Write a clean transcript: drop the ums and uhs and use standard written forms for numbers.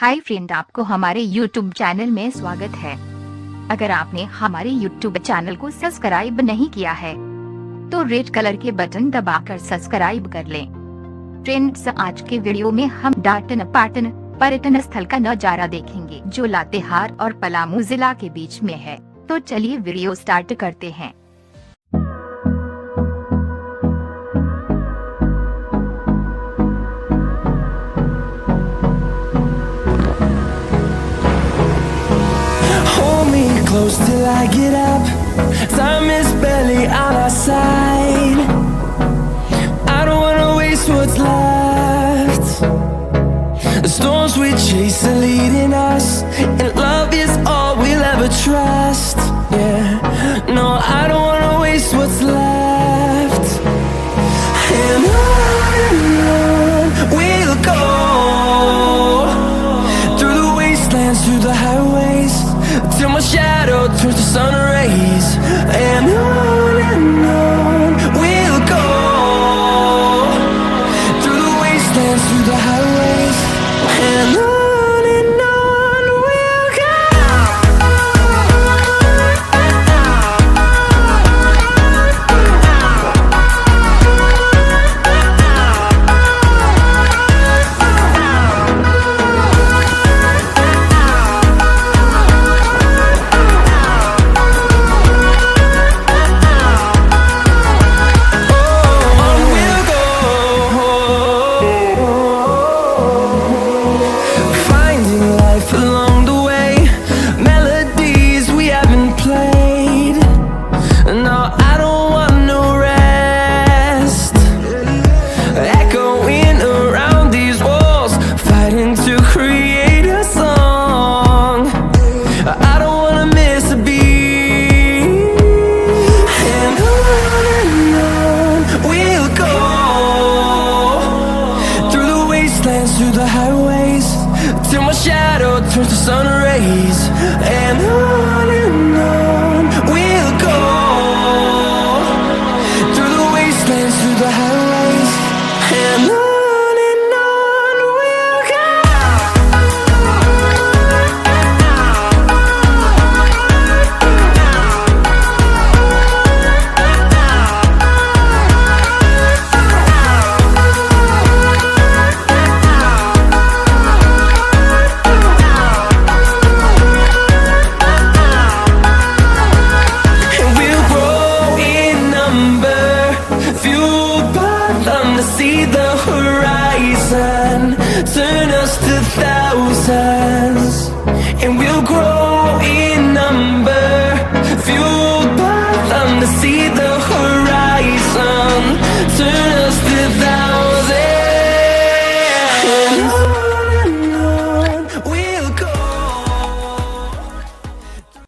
Hi friend, आपको हमारे YouTube channel में स्वागत है। अगर आपने हमारे YouTube चैनल को सब्सक्राइब नहीं किया है तो रेड कलर के बटन दबाकर सब्सक्राइब कर लें। फ्रेंड्स, आज के वीडियो में हम डाटन पाटन पर्यटन स्थल का नजारा देखेंगे जो लातेहार और पलामू जिला के बीच में है। तो चलिए वीडियो स्टार्ट करते हैं। Close till I get up. Time is barely on our side. I don't wanna waste what's left. The storms we chase are leading us, and love is all we'll ever trust. Yeah, no, I don't wanna waste what's left. And on we'll go, through the wastelands, through the highways, till my shadow turns to sun rays. And on we'll go, through the wastelands, through the highways. And on we'll go. Through the highways, till my shadow turns to sun rays. And on